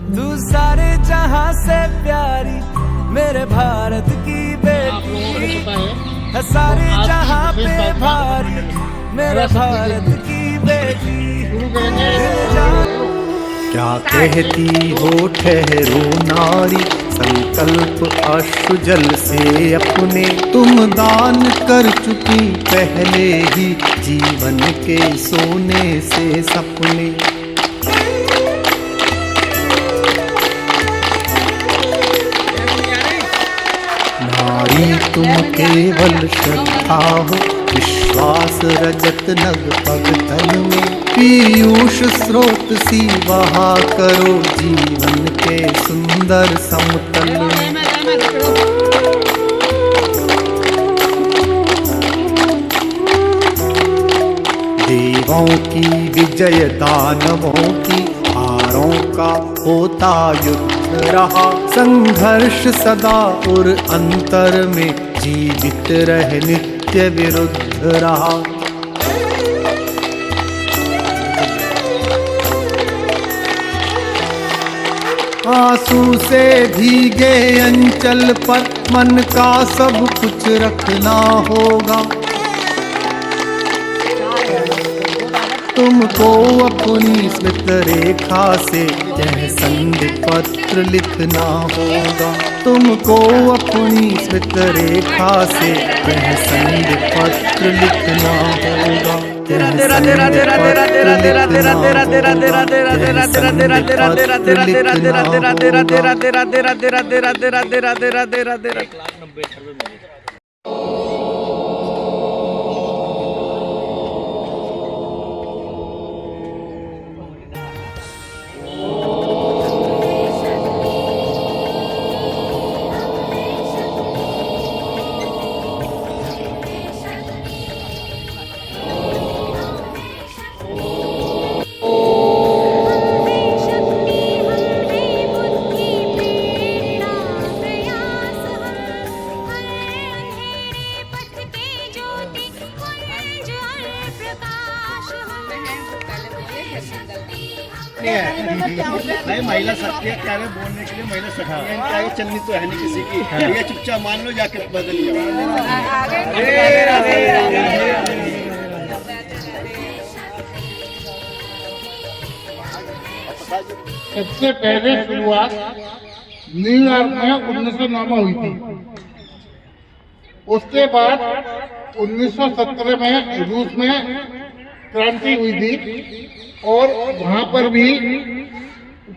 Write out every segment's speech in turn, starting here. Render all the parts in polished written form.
तू सारे जहां से प्यारी मेरे भारत की बेटी है, सारे जहां पे भारी मेरे भारत की बेटी। क्या कहती हो ठहरो नारी, संकल्प अश्रु जल से अपने तुम दान कर चुकी पहले ही जीवन के सोने से सपने। नारी तुम केवल श्रद्धा हो, विश्वास रजत नग पग तन में, पीयूष स्रोत सी बहा करो जीवन के सुंदर समतल में। देवों की विजय दानवों की हारों का होता युद्ध रहा, संघर्ष सदा और अंतर में जीवित रह नित्य विरुद्ध रहा। आंसू से भीगे अंचल पर मन का सब कुछ रखना होगा, तुमको अपनी स्मृत रेखा से यह संधि पत्र लिखना होगा, तुमको अपनी स्मृत रेखा से यह संधि पत्र लिखना होगा। नहीं, महिला शक्ति क्या है बोलने के लिए, महिला शक्ति है क्या है, चलनी तो है नहीं किसी की, ये चुपचाप मान लो जाके बदलिए। सबसे पहले शुरुआत न्यूयॉर्क में 1909 में हुई थी, उसके बाद 1917 में रूस में क्रांति हुई थी, और वहां पर भी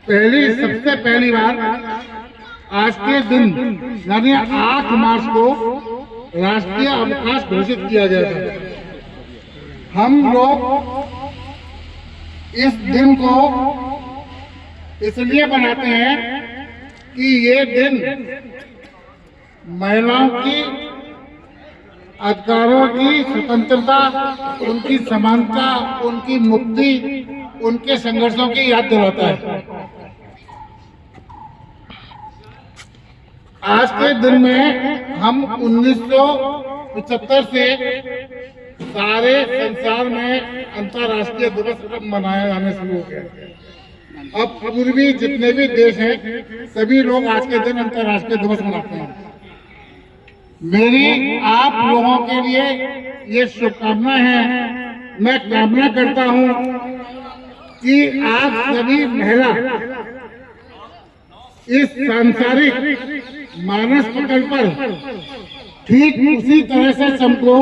सबसे पहली बार आज के दिन यानी 8 मार्च को राष्ट्रीय अवकाश घोषित किया गया था। हम लोग इस दिन को इसलिए बनाते हैं कि ये दिन महिलाओं की अधिकारों की स्वतंत्रता, उनकी समानता, उनकी मुक्ति, उनके संघर्षों की याद दिलाता है। आज के दिन में हम 1975 से सारे संसार में अंतर्राष्ट्रीय दिवस मनाया जाने शुरू हो गया। अब पूर्वी जितने भी देश हैं सभी लोग आज के दिन अंतर्राष्ट्रीय दिवस मनाते हैं। मेरी आप लोगों के लिए ये शुभकामना है। मैं कामना करता हूँ कि आप सभी महिला इस सांसारिक मानस पटल पर ठीक उसी तरह से चमको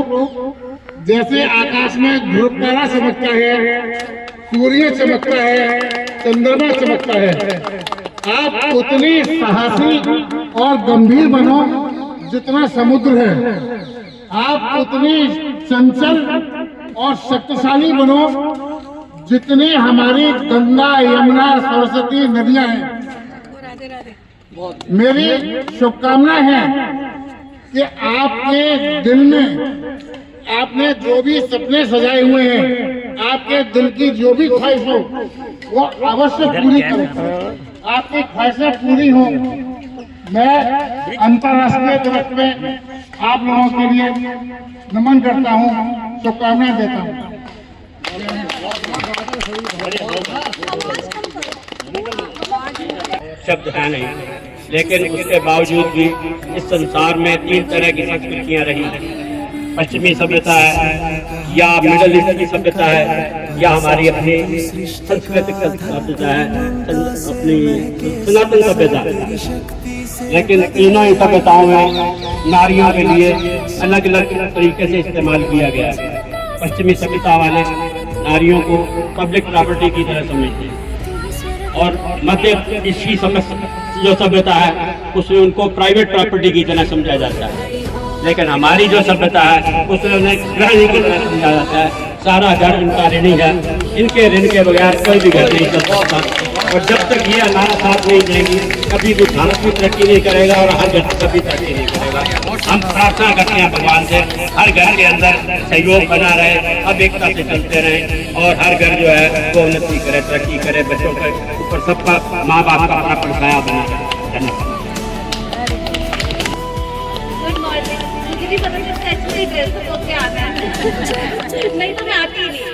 जैसे आकाश में ध्रुव तारा चमकता है, सूर्य चमकता है, चंद्रमा चमकता है। आप उतनी साहसी और गंभीर बनो जितना समुद्र है, आप उतनी चंचल और शक्तिशाली बनो जितनी हमारी गंगा, यमुना, सरस्वती नदियां हैं। मेरी शुभकामना है कि आपके दिल में आपने जो भी सपने सजाए हुए हैं, आपके दिल की जो भी ख्वाहिश हो वो अवश्य पूरी करें, आपकी ख्वाहिशें पूरी हो। मैं अंतर्राष्ट्रीय दिवस में आप लोगों के लिए नमन करता हूँ, शुभकामनाएं देता हूँ। शब्द है नहीं, लेकिन उसके बावजूद भी इस संसार में 3 तरह की संस्कृतियाँ रही, पश्चिमी सभ्यता है या मिडल ईस्ट की सभ्यता है या हमारी अपनी सांस्कृतिक सभ्यता है, अपनी सनातन सभ्यता है। लेकिन तीनों ही सभ्यताओं में नारियों के लिए अलग अलग तरीके से इस्तेमाल किया गया है। पश्चिमी सभ्यता वाले नारियों को पब्लिक प्रॉपर्टी की तरह समझते हैं और मध्य एशियाई जो सभ्यता है उसमें उनको प्राइवेट प्रॉपर्टी की तरह समझा जाता है। लेकिन हमारी जो सभ्यता है उसमें उन्हें गृहिणी की तरह समझा जाता है। सारा घर इनका ऋणी है, इनके ऋण के बगैर कोई भी घर नहीं चल सकता। और जब तक ये हमारा साथ नहीं देंगी कभी भी भारत भी तरक्की नहीं करेगा और हर घर कभी तरक्की नहीं करेगा। हम प्रार्थना करते हैं भगवान से हर घर के अंदर सहयोग बना रहे, अब एकता से चलते रहे और हर घर जो है वो उन्नति करे, तरक्की करे, बच्चों के ऊपर सबका माँ बाप का अपना परछाया बना रहे। Good morning. मुझे भी पता चलता एक्चुअली ड्रेस तो के आता है, नहीं तो मैं आती ही नहीं।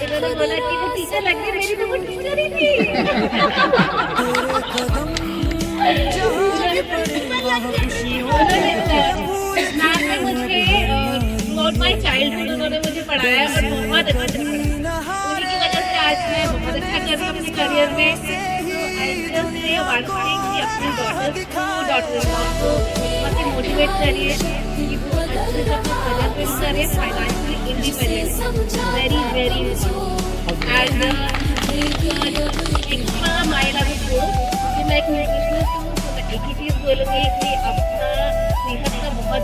इन्होंने बोला कि वो टीचर लगती, मेरी तो वो टीचर ही थी। मुझे माई चाइल्डहुड उन्होंने मुझे पढ़ाया और बहुत अच्छा से पढ़ाया। उन्हीं की वजह से आज मैं बहुत अच्छा कर रही हूँ अपने करियर में। अपनी डॉटर्स को बहुत ही मोटिवेट करिए कि वो अच्छे से अपना करियर बिल्ड करें, financially independent, very and extra mind अभी को कि मैं एक न्यूट्रिशनिस्ट हूँ तो मैं एक ही चीज़ बोलूँगी कि अपना सेहत का बहुत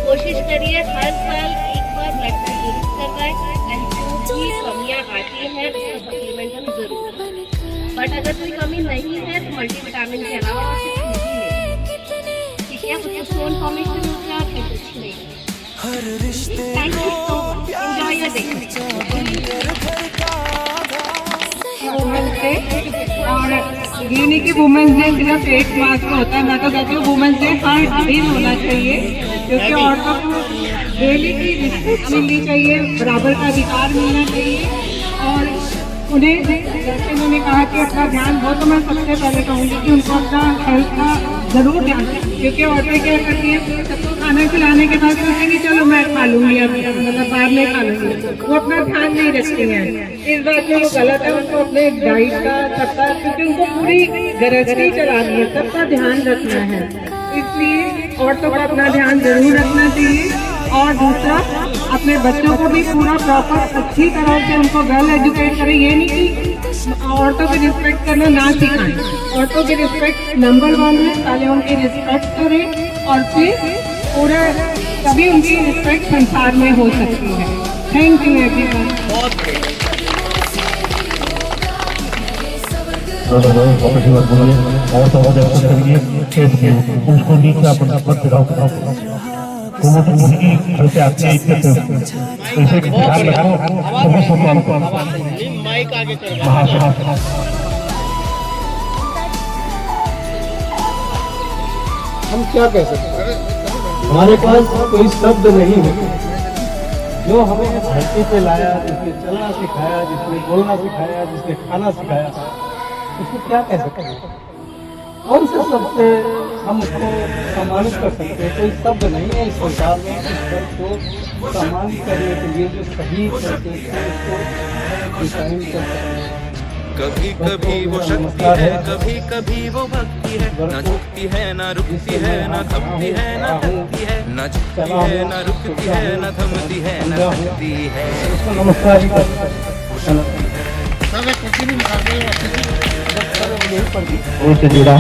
कोशिश करिए, हर साल एक बार ब्लड टेस्ट जरूर करवाएं एंड जो भी कमियाँ आती हैं उसका सप्लीमेंट हम जरूर करें। बट अगर कोई कमी नहीं है तो मल्टीविटामिन के अलावा और कुछ नहीं है, ठीक है? उसको स्टोन फॉर्मेशन हो गया फिर कुछ नहीं। Thank you so much, enjoy your day. और ये नहीं कि वुमेन्स डे सिर्फ 8 मार्च को होता है, मैं तो कहती हूँ वुमेन्स डे हर दिन होना चाहिए, क्योंकि औरतों को डेली की रिस्पेक्ट मिलनी चाहिए, बराबर का अधिकार मिलना चाहिए। और उन्हें जैसे उन्होंने कहा कि अपना ध्यान, वो तो मैं सबसे पहले कहूँगी कि उनको अपना हेल्थ का जरूर ध्यान रखें, क्योंकि औरतें क्या करती हैं सबको खाना खिलाने के बाद सोचेंगी चलो मैं खा लूँगी, अब मतलब बाद में खा लूँगी, वो अपना ध्यान नहीं रखती हैं। इस बात में वो गलत है, उनको अपने डाइट का सबका, क्योंकि उनको पूरी गृहस्थी चलानी है, सबका ध्यान रखना है। इसलिए औरतों को अपना ध्यान जरूर रखना चाहिए। और दूसरा, अपने बच्चों को भी पूरा प्रॉपर अच्छी तरह से उनको वेल एजुकेट करें। ये नहीं कि औरतों की रिस्पेक्ट करना ना सिखाएं, औरतों की रिस्पेक्ट नंबर 1 है, पहले उनकी रिस्पेक्ट करें और फिर पूरा तभी उनकी रिस्पेक्ट संसार में हो सकती है। Thank you everyone. माइक आगे कर। हम क्या कह सकते हैं, हमारे पास कोई शब्द नहीं है। जो हमें धरती पे लाया, जिसने चलना सिखाया, जिसने बोलना सिखाया, जिसने खाना सिखाया, उसको क्या कह सकते हैं? कौन से शब्द से हम उसको सम्मानित कर सकते हैं? कोई शब्द नहीं है इस संसार में इस शब्द को सम्मानित करने के लिए जो सही करके उसको डिफाइन कर सकते हैं। कभी कभी वो शक्ति है, कभी कभी वो भक्ति है, न झुकती है न रुकती है, न थमती है न थकती है, न झुकती है न रुकती है, न थमती है न थकती है। नमस्कार से जुड़ा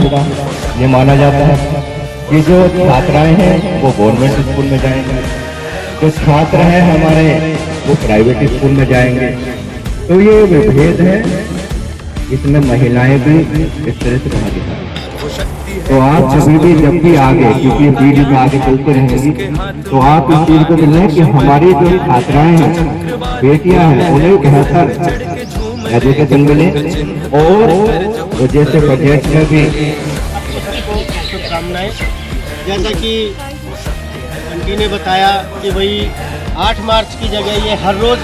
ये माना जाता है कि जो छात्राएं हैं वो गवर्नमेंट स्कूल में जाएंगे, जो छात्र हैं हमारे वो प्राइवेट स्कूल में जाएंगे। तो ये विभेद है, इसमें महिलाएं भी इस तरह से कहा गया है। तो आप सभी भी जब भी आगे, क्योंकि ये पीढ़ी में आगे चलते रहेंगी, तो आप इस चीज को मिलना है कि हमारी जो छात्राएं हैं, बेटियां हैं, उन्हें बेहतर एजुकेशन मिले। और वो जैसे बजट में भी शुभकामनाएं। जैसा कि आंटी ने बताया कि भाई 8 मार्च की जगह ये हर रोज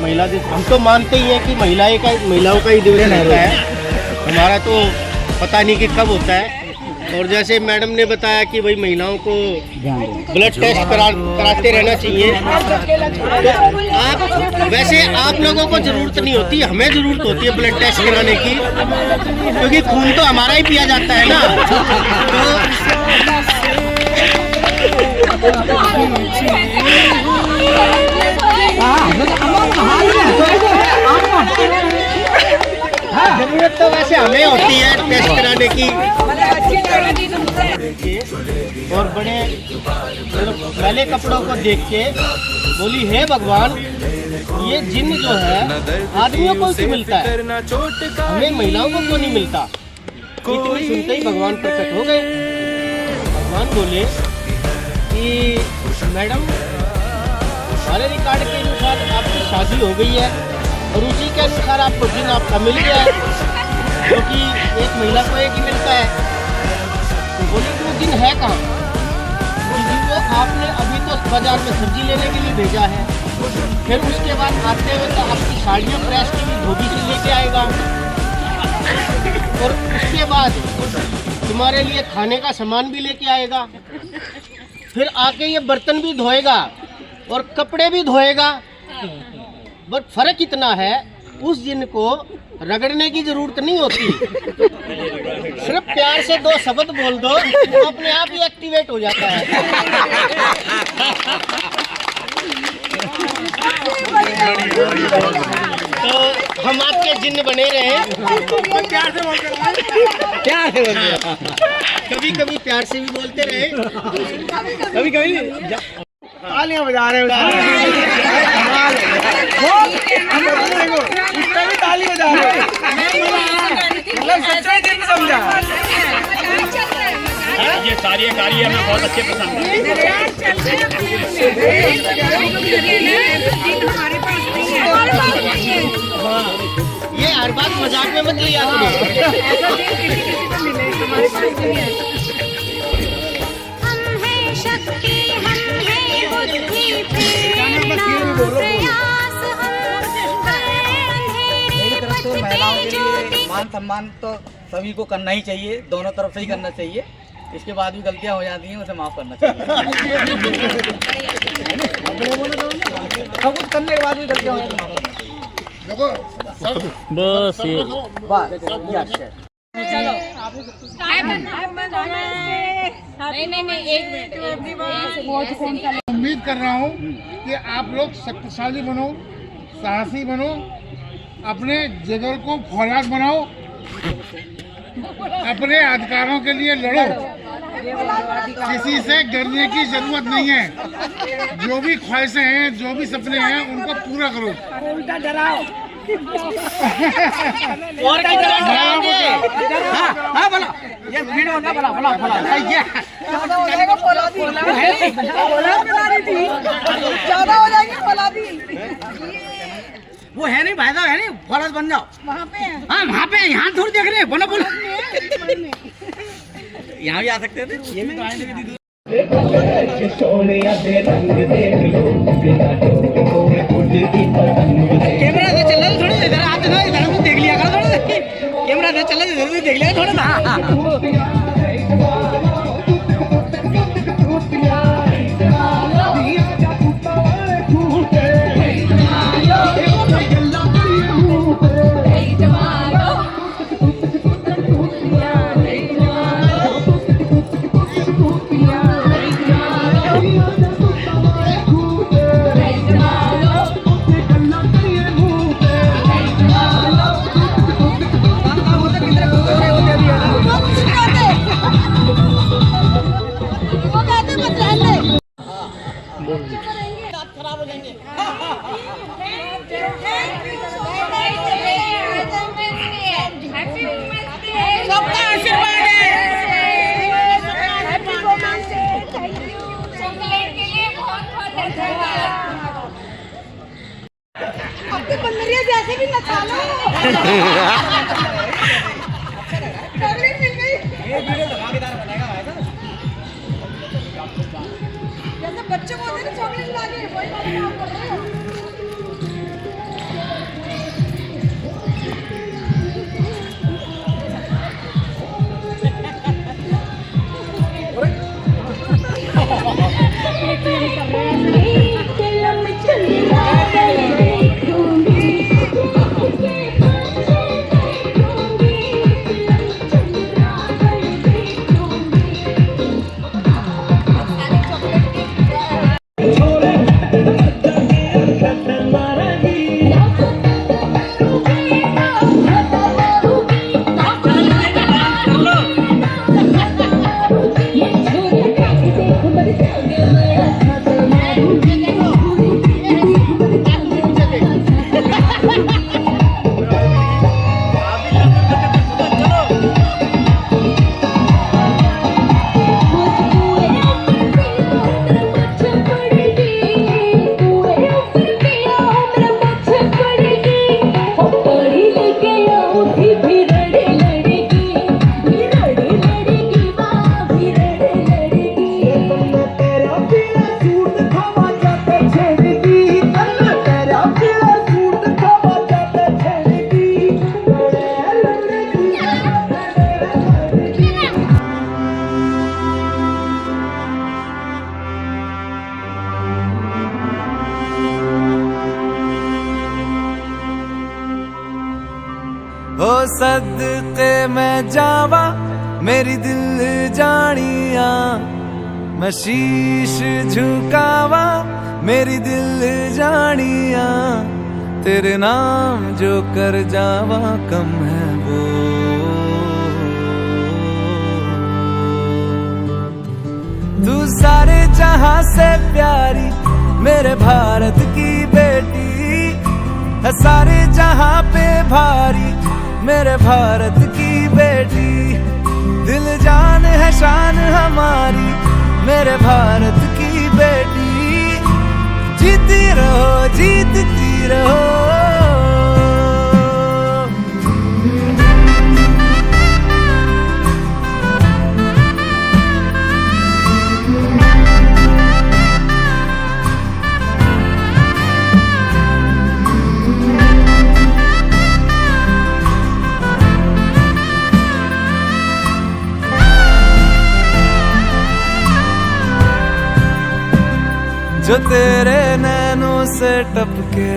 महिला दिवस हम तो मानते ही हैं कि महिलाओं का ही दिवस रहता है। हमारा तो पता नहीं कि कब होता है। और जैसे मैडम ने बताया कि भाई महिलाओं को ब्लड टेस्ट कराते रहना चाहिए, तो वैसे आप लोगों को ज़रूरत नहीं होती, हमें ज़रूरत होती है ब्लड टेस्ट कराने की, क्योंकि खून तो हमारा ही पिया जाता है ना। जरूरत तो वैसे हमें होती है टेस्ट कराने की। और बड़े मैले कपड़ों को देख के बोली, हे भगवान, ये जिन्न जो है आदमियों को क्यों मिलता है, हमें महिलाओं को क्यों नहीं मिलता। इतनी सुनते ही भगवान प्रकट हो गए। भगवान बोले कि मैडम, हमारे रिकॉर्ड के अनुसार आपकी शादी हो गई है और उसी के अनुसार आपको जिन आपका मिल गया है, क्योंकि एक महिला को एक ही मिलता है। तो बोली कि वो जिन है कहाँ? वो आपने अभी तो बाजार में सब्जी लेने के लिए भेजा है, फिर उसके बाद आते हुए तो आपकी साड़ियाँ प्रेस की धोबी से लेके आएगा, और उसके बाद तुम्हारे लिए खाने का सामान भी लेके आएगा, फिर आके ये बर्तन भी धोएगा और कपड़े भी धोएगा। बट फर्क इतना है, उस जिन को रगड़ने की जरूरत नहीं होती, सिर्फ प्यार से दो शब्द बोल दो तो अपने आप ही एक्टिवेट हो जाता है। तो हम आपके जिन बने रहे, प्यार से बोलते, कभी कभी प्यार से भी बोलते रहे, कभी कभी तालियां बजा रहे हो, भी ताली बजा रहे हो, मतलब सच्चाई दिन समझा। ये सारी कार्य हमें बहुत अच्छे पसंद है। ये हर बात मजाक में मत लिया महिलाओं के लिए मान सम्मान तो सभी को करना ही चाहिए, दोनों तरफ से ही करना चाहिए। इसके बाद भी गलतियां हो जाती हैं, उसे माफ करना चाहिए। सब कुछ करने के बाद भी गलतियां हो जाती हैं, बस उम्मीद कर रहा हूँ कि आप लोग शक्तिशाली बनो, साहसी बनो, अपने जिगर को फौलाद बनाओ, अपने अधिकारों के लिए लड़ो, किसी से डरने की जरूरत नहीं है। जो भी ख्वाहिशें हैं, जो भी सपने हैं, उनको पूरा करो। उल्टा डराओ और क्या डराओगे? हाँ बोला, ये वीडियो होगा, बोला बोला बोला, ये ज्यादा हो जाएगा फौलादी, ज्यादा हो जाएगी फौलादी। वो है नहीं भाई साहब, है नहीं, फौलाद बन जाओ वहाँ पे। हाँ वहाँ पे, यहाँ थोड़ी देख रहे हैं, बोलो बोलो, यहाँ भी आ सकते थे। ये भी तो आएंगे दीदी। कैमरा से चल रहा है, थोड़ा इधर आप इधर देख लिया करो, थोड़ा कैमरा से चल रहा है, इधर देख लिया थोड़ा सा। खराब हो जाएंगे। सबका आशीर्वाद है। आपके बंदरिया जैसे भी नचा लो। चॉकलेट मिल गई। ये वीडियो धमाकेदार बनेगा भाई साहब। जैसे बच्चों को होते हैं चॉकलेट लाके वही वाला काम कर रहे हो। ओ सदके मैं जावा मेरी दिल जानिया, मैं शीश झुकावा मेरी दिल जानिया, तेरे नाम जो कर जावा कम है वो। तू सारे जहां से प्यारी मेरे भारत की बेटी है, सारे जहां पे भारी मेरे भारत की बेटी। दिल जान है शान हमारी मेरे भारत की बेटी। जीती रहो जीतती रहो। जो तेरे नैनों से टपके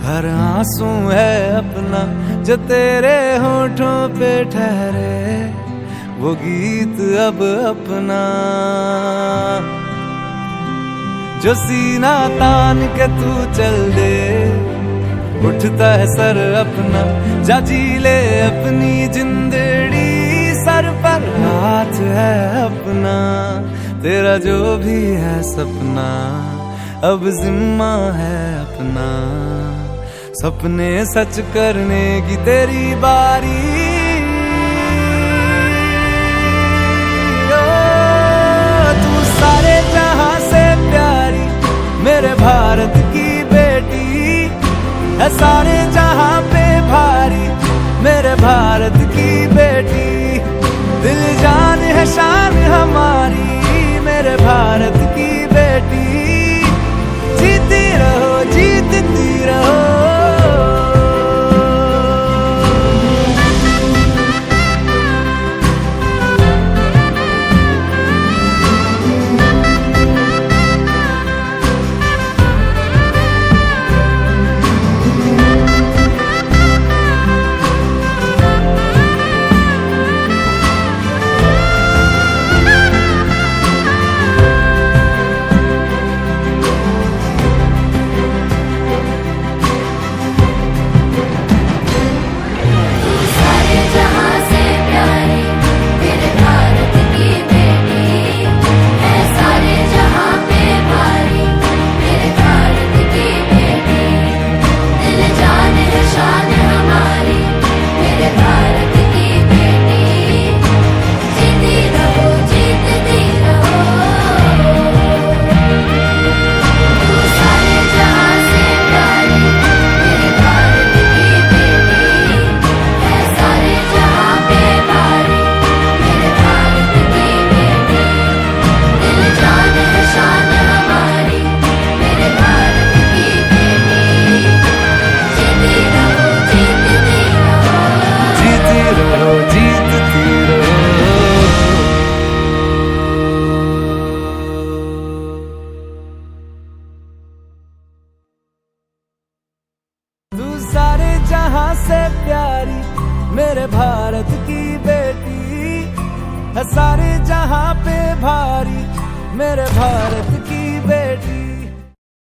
हर आंसू है अपना, जो तेरे होठों पे ठहरे वो गीत अब अपना। जो सीना तान के तू चल दे उठता है सर अपना, जा जी ले अपनी जिंदड़ी, सर पर हाथ है अपना। तेरा जो भी है सपना अब जिम्मा है अपना, सपने सच करने की तेरी बारी। ओ, तू सारे जहां से प्यारी मेरे भारत की बेटी है, सारे जहां पे भारी मेरे भारत की बेटी। दिल जान है शान हमारी मेरे भारत की बेटी। जीती रहो जीतती रहो। जहां से प्यारी मेरे भारत की बेटी है, सारे जहां पे भारी मेरे भारत की